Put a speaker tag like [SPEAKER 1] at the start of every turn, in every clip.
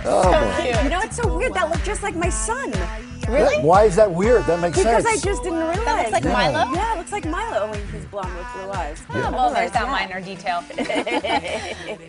[SPEAKER 1] So cute.
[SPEAKER 2] You know, it's so weird. That looked just like my son.
[SPEAKER 1] Really?
[SPEAKER 3] Why is that weird? That makes sense.
[SPEAKER 2] Because I just didn't realize.
[SPEAKER 1] That looks like Milo?
[SPEAKER 2] Yeah, it looks like Milo, only he's blonde with blue eyes.
[SPEAKER 1] Yeah. Well, there's that minor detail.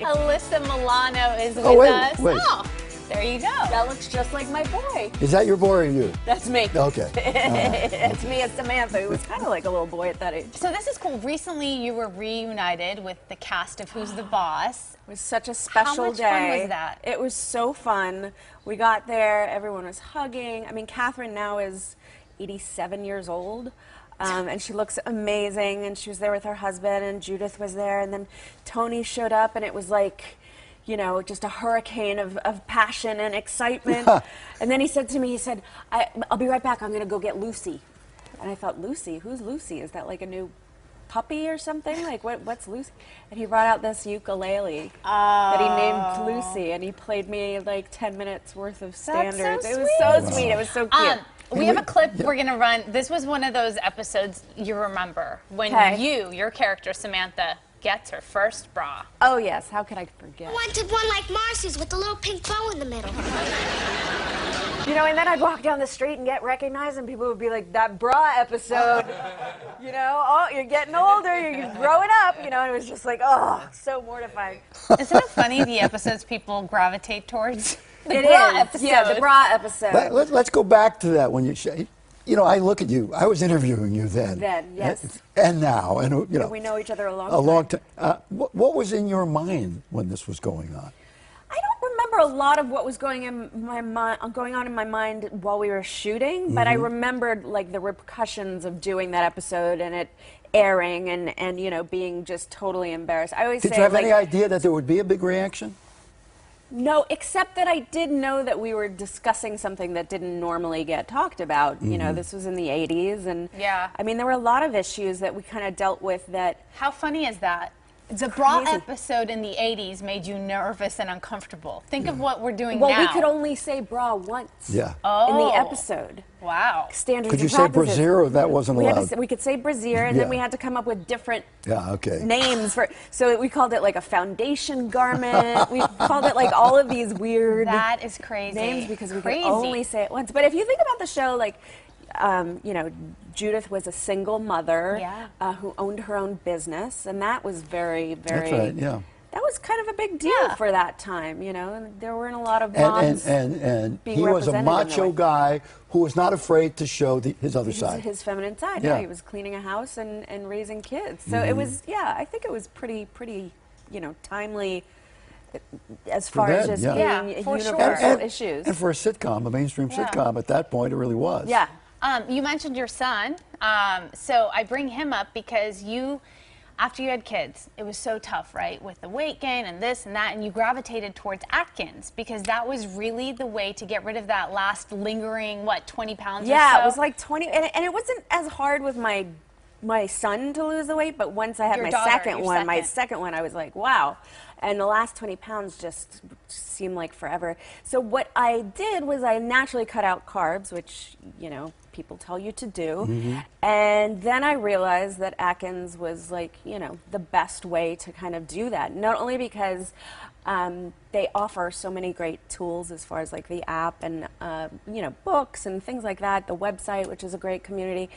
[SPEAKER 1] Alyssa Milano is with us.
[SPEAKER 3] Wait.
[SPEAKER 1] Oh, there you go.
[SPEAKER 2] That looks just like my boy.
[SPEAKER 3] Is that your boy or you?
[SPEAKER 2] That's me.
[SPEAKER 3] Okay.
[SPEAKER 2] It's me as Samantha, who was kind of like a little boy at that age.
[SPEAKER 1] So this is cool. Recently, you were reunited with the cast of Who's the Boss.
[SPEAKER 2] It was such a special day.
[SPEAKER 1] How much fun was that?
[SPEAKER 2] It was so fun. We got there, everyone was hugging. I mean, Catherine now is 87 years old. And she looks amazing, and she was there with her husband, and Judith was there, and then Tony showed up, and it was like, you know, just a hurricane of passion and excitement. And then he said to me, he said, I'll be right back, I'm gonna go get Lucy. And I thought, Lucy? Who's Lucy? Is that like a new puppy or something? Like, what's Lucy? And he brought out this ukulele that he named Lucy, and he played me like 10 minutes worth of standards.
[SPEAKER 1] So
[SPEAKER 2] it was so sweet. It was so cute.
[SPEAKER 1] We have a clip we're going to run. This was one of those episodes you remember when your character, Samantha, gets her first bra.
[SPEAKER 2] Oh, yes. How could I forget?
[SPEAKER 4] I wanted one like Marcy's with the little pink bow in the middle.
[SPEAKER 2] You know, and then I'd walk down the street and get recognized, and people would be like, that bra episode. You know, oh, you're getting older, you're growing up, you know, and it was just like, oh, so mortifying.
[SPEAKER 1] Isn't it funny, the episodes people gravitate towards?
[SPEAKER 2] The bra episode. Yeah, the bra episode.
[SPEAKER 3] Let's go back to that when you know, I look at you. I was interviewing you then.
[SPEAKER 2] Then, yes.
[SPEAKER 3] And now, and you know,
[SPEAKER 2] we know each other a long time.
[SPEAKER 3] What was in your mind when this was going on?
[SPEAKER 2] I don't remember a lot of what was going on in my mind while we were shooting, but I remembered like the repercussions of doing that episode and it airing and you know, being just totally embarrassed. I always say,
[SPEAKER 3] did you have any idea that there would be a big reaction?
[SPEAKER 2] No, except that I did know that we were discussing something that didn't normally get talked about. You know, this was in the 80s, and I mean, there were a lot of issues that we kind of dealt with that.
[SPEAKER 1] How funny is that? The bra episode in the 80s made you nervous and uncomfortable. Think of what we're doing now.
[SPEAKER 2] Well, we could only say bra once in the episode.
[SPEAKER 1] Wow.
[SPEAKER 2] Standards
[SPEAKER 3] could you say brassiere, or that wasn't allowed?
[SPEAKER 2] We could say brassiere, and then we had to come up with different names for. So we called it like a foundation garment. We called it like all of these weird.
[SPEAKER 1] That is crazy.
[SPEAKER 2] Names because we could only say it once. But if you think about the show, like. You know, Judith was a single mother who owned her own business, and that was very, very.
[SPEAKER 3] That's right. Yeah.
[SPEAKER 2] That was kind of a big deal for that time, you know. And there weren't a lot of moms.
[SPEAKER 3] And
[SPEAKER 2] being
[SPEAKER 3] he was a macho
[SPEAKER 2] in
[SPEAKER 3] guy who was not afraid to show his other side.
[SPEAKER 2] His feminine side. Yeah, he was cleaning a house and raising kids. So it was. Yeah, I think it was pretty, you know, timely. As far as just being universal issues.
[SPEAKER 3] And for a sitcom, a mainstream sitcom, at that point, it really was.
[SPEAKER 2] Yeah.
[SPEAKER 1] You mentioned your son, so I bring him up because after you had kids, it was so tough, right, with the weight gain and this and that, and you gravitated towards Atkins because that was really the way to get rid of that last lingering, 20 pounds or so?
[SPEAKER 2] Yeah, it was like 20, and it wasn't as hard with my son to lose the weight, but once I had my second one, I was like, wow. And the last 20 pounds just seemed like forever. So what I did was I naturally cut out carbs, which, you know, people tell you to do. And then I realized that Atkins was like, you know, the best way to kind of do that. Not only because they offer so many great tools as far as like the app and, you know, books and things like that, the website, which is a great community.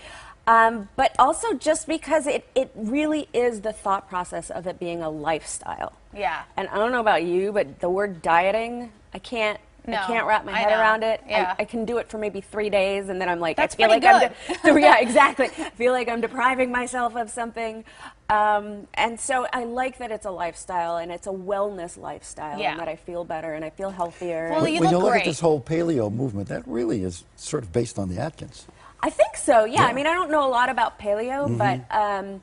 [SPEAKER 2] But also just because it really is the thought process of it being a lifestyle.
[SPEAKER 1] Yeah.
[SPEAKER 2] And I don't know about you, but the word dieting, I can't wrap my head around it.
[SPEAKER 1] Yeah.
[SPEAKER 2] I can do it for maybe 3 days, and then I'm like,
[SPEAKER 1] That's
[SPEAKER 2] I feel like
[SPEAKER 1] good.
[SPEAKER 2] yeah, exactly. I feel like I'm depriving myself of something. And so I like that it's a lifestyle, and it's a wellness lifestyle, and that I feel better and I feel healthier.
[SPEAKER 1] Well,
[SPEAKER 3] when you look at this whole paleo movement, that really is sort of based on the Atkins.
[SPEAKER 2] I think so, yeah. I mean, I don't know a lot about paleo, but,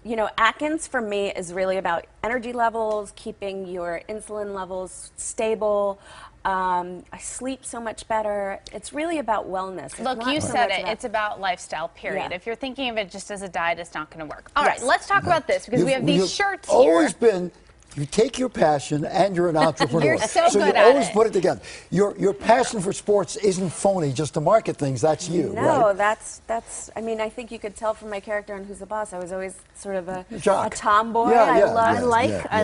[SPEAKER 2] you know, Atkins for me is really about energy levels, keeping your insulin levels stable. I sleep so much better. It's really about wellness.
[SPEAKER 1] Look, you said it. It's about lifestyle, period.
[SPEAKER 2] Yeah.
[SPEAKER 1] If you're thinking of it just as a diet, it's not going to work. All right, let's talk about this because we have these shirts here.
[SPEAKER 3] Always been You take your passion and you're an entrepreneur.
[SPEAKER 1] You're so
[SPEAKER 3] you
[SPEAKER 1] good at
[SPEAKER 3] always
[SPEAKER 1] it.
[SPEAKER 3] put it together. Your passion for sports isn't phony just to market things. That's you,
[SPEAKER 2] No,
[SPEAKER 3] right?
[SPEAKER 2] that's. I mean, I think you could tell from my character on Who's the Boss. I was always sort of a
[SPEAKER 3] Jock.
[SPEAKER 2] tomboy.
[SPEAKER 3] Yeah,
[SPEAKER 2] I
[SPEAKER 3] yeah,
[SPEAKER 2] love.
[SPEAKER 3] yeah.
[SPEAKER 5] I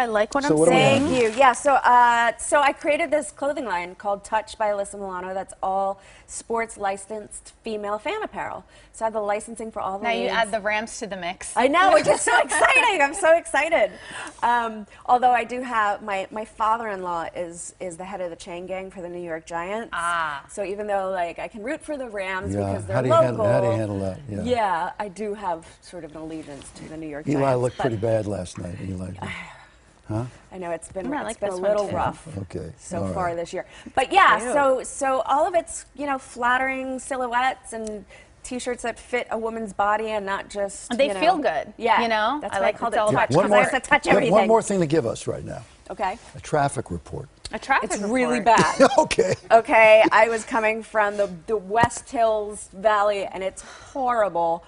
[SPEAKER 5] like what
[SPEAKER 3] So
[SPEAKER 5] I'm
[SPEAKER 3] what do we
[SPEAKER 5] saying.
[SPEAKER 3] have?
[SPEAKER 2] Thank you. Yeah. So I created this clothing line called Touch by Alyssa Milano. That's all sports licensed female fan apparel. So I have the licensing for all the
[SPEAKER 1] Now you
[SPEAKER 2] leagues.
[SPEAKER 1] add the Rams to the mix.
[SPEAKER 2] I know, which is so exciting. I'm so excited. Although I do have my father-in-law is the head of the chain gang for the New York Giants.
[SPEAKER 1] Ah.
[SPEAKER 2] So even though like I can root for the Rams
[SPEAKER 3] Yeah.
[SPEAKER 2] because they're
[SPEAKER 3] How do you
[SPEAKER 2] local,
[SPEAKER 3] handle that? Yeah.
[SPEAKER 2] Yeah, I do have sort of an allegiance to the New York Giants.
[SPEAKER 3] Eli looked
[SPEAKER 2] but
[SPEAKER 3] pretty bad last night. Eli. Huh?
[SPEAKER 2] I know it's been
[SPEAKER 1] I
[SPEAKER 2] it's
[SPEAKER 1] like
[SPEAKER 2] been a
[SPEAKER 1] this one,
[SPEAKER 2] little
[SPEAKER 1] too.
[SPEAKER 2] rough.
[SPEAKER 3] Okay.
[SPEAKER 2] So
[SPEAKER 3] All
[SPEAKER 2] far
[SPEAKER 3] right.
[SPEAKER 2] this year. But yeah, so all of it's, flattering silhouettes and T-shirts that fit a woman's body and not just,
[SPEAKER 1] They feel good.
[SPEAKER 2] Yeah, that's
[SPEAKER 1] I
[SPEAKER 2] why
[SPEAKER 1] like
[SPEAKER 2] I called
[SPEAKER 1] it's
[SPEAKER 2] it
[SPEAKER 1] all
[SPEAKER 2] touch,
[SPEAKER 1] about
[SPEAKER 2] because I have to touch
[SPEAKER 3] you have
[SPEAKER 2] everything.
[SPEAKER 3] one more thing to give us right now.
[SPEAKER 2] Okay.
[SPEAKER 3] A traffic report.
[SPEAKER 1] A traffic
[SPEAKER 2] It's
[SPEAKER 1] report.
[SPEAKER 2] really bad.
[SPEAKER 3] Okay.
[SPEAKER 2] Okay, I was coming from the West Hills Valley, and it's horrible.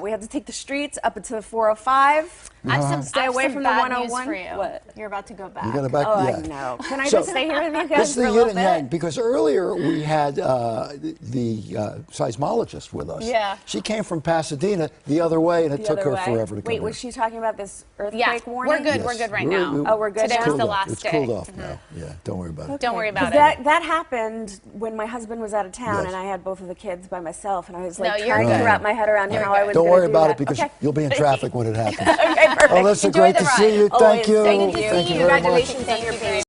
[SPEAKER 2] We had to take the streets up into the 405.
[SPEAKER 1] I have
[SPEAKER 2] Stay away from the
[SPEAKER 1] bad
[SPEAKER 2] 101.
[SPEAKER 1] News for you.
[SPEAKER 2] What?
[SPEAKER 1] You're about to go back.
[SPEAKER 3] You got to back.
[SPEAKER 2] Oh,
[SPEAKER 3] yeah.
[SPEAKER 2] I know. Can I
[SPEAKER 3] So,
[SPEAKER 2] just stay here with you
[SPEAKER 3] This
[SPEAKER 2] guys
[SPEAKER 3] is
[SPEAKER 2] for
[SPEAKER 3] the
[SPEAKER 2] a
[SPEAKER 3] yin
[SPEAKER 2] little
[SPEAKER 3] and yang
[SPEAKER 2] bit?
[SPEAKER 3] because earlier we had the seismologist with us.
[SPEAKER 1] Yeah.
[SPEAKER 3] She came from Pasadena the other way, and it
[SPEAKER 2] The
[SPEAKER 3] took
[SPEAKER 2] other
[SPEAKER 3] her
[SPEAKER 2] way?
[SPEAKER 3] forever to come
[SPEAKER 2] Wait,
[SPEAKER 3] here.
[SPEAKER 2] was she talking about this earthquake
[SPEAKER 1] Yeah,
[SPEAKER 2] warning?
[SPEAKER 1] we're good.
[SPEAKER 3] Yes.
[SPEAKER 1] We're good right now.
[SPEAKER 2] Oh, we're good
[SPEAKER 1] Today
[SPEAKER 2] now?
[SPEAKER 1] was the
[SPEAKER 3] Cooled
[SPEAKER 1] last
[SPEAKER 3] off. It's
[SPEAKER 1] day.
[SPEAKER 3] cooled off now. Yeah, don't worry about it.
[SPEAKER 1] Don't worry about it.
[SPEAKER 2] That happened when my husband was out of town,
[SPEAKER 3] Yes.
[SPEAKER 2] and I had both of the kids by myself, and I was
[SPEAKER 1] No,
[SPEAKER 2] like
[SPEAKER 1] you're
[SPEAKER 2] trying
[SPEAKER 1] good.
[SPEAKER 2] to wrap my head around how I was
[SPEAKER 3] Don't
[SPEAKER 2] gonna
[SPEAKER 3] worry
[SPEAKER 2] do
[SPEAKER 3] about
[SPEAKER 2] that.
[SPEAKER 3] it because
[SPEAKER 2] Okay.
[SPEAKER 3] you'll be in traffic when it happens.
[SPEAKER 2] Okay, perfect.
[SPEAKER 3] Alyssa,
[SPEAKER 1] Enjoy
[SPEAKER 3] great
[SPEAKER 1] the
[SPEAKER 3] to see
[SPEAKER 1] ride.
[SPEAKER 3] you.
[SPEAKER 2] Always.
[SPEAKER 3] Thank you.
[SPEAKER 2] Thank you.
[SPEAKER 3] Thank you very much.
[SPEAKER 2] Congratulations on
[SPEAKER 1] Thank
[SPEAKER 2] your
[SPEAKER 1] you
[SPEAKER 2] page.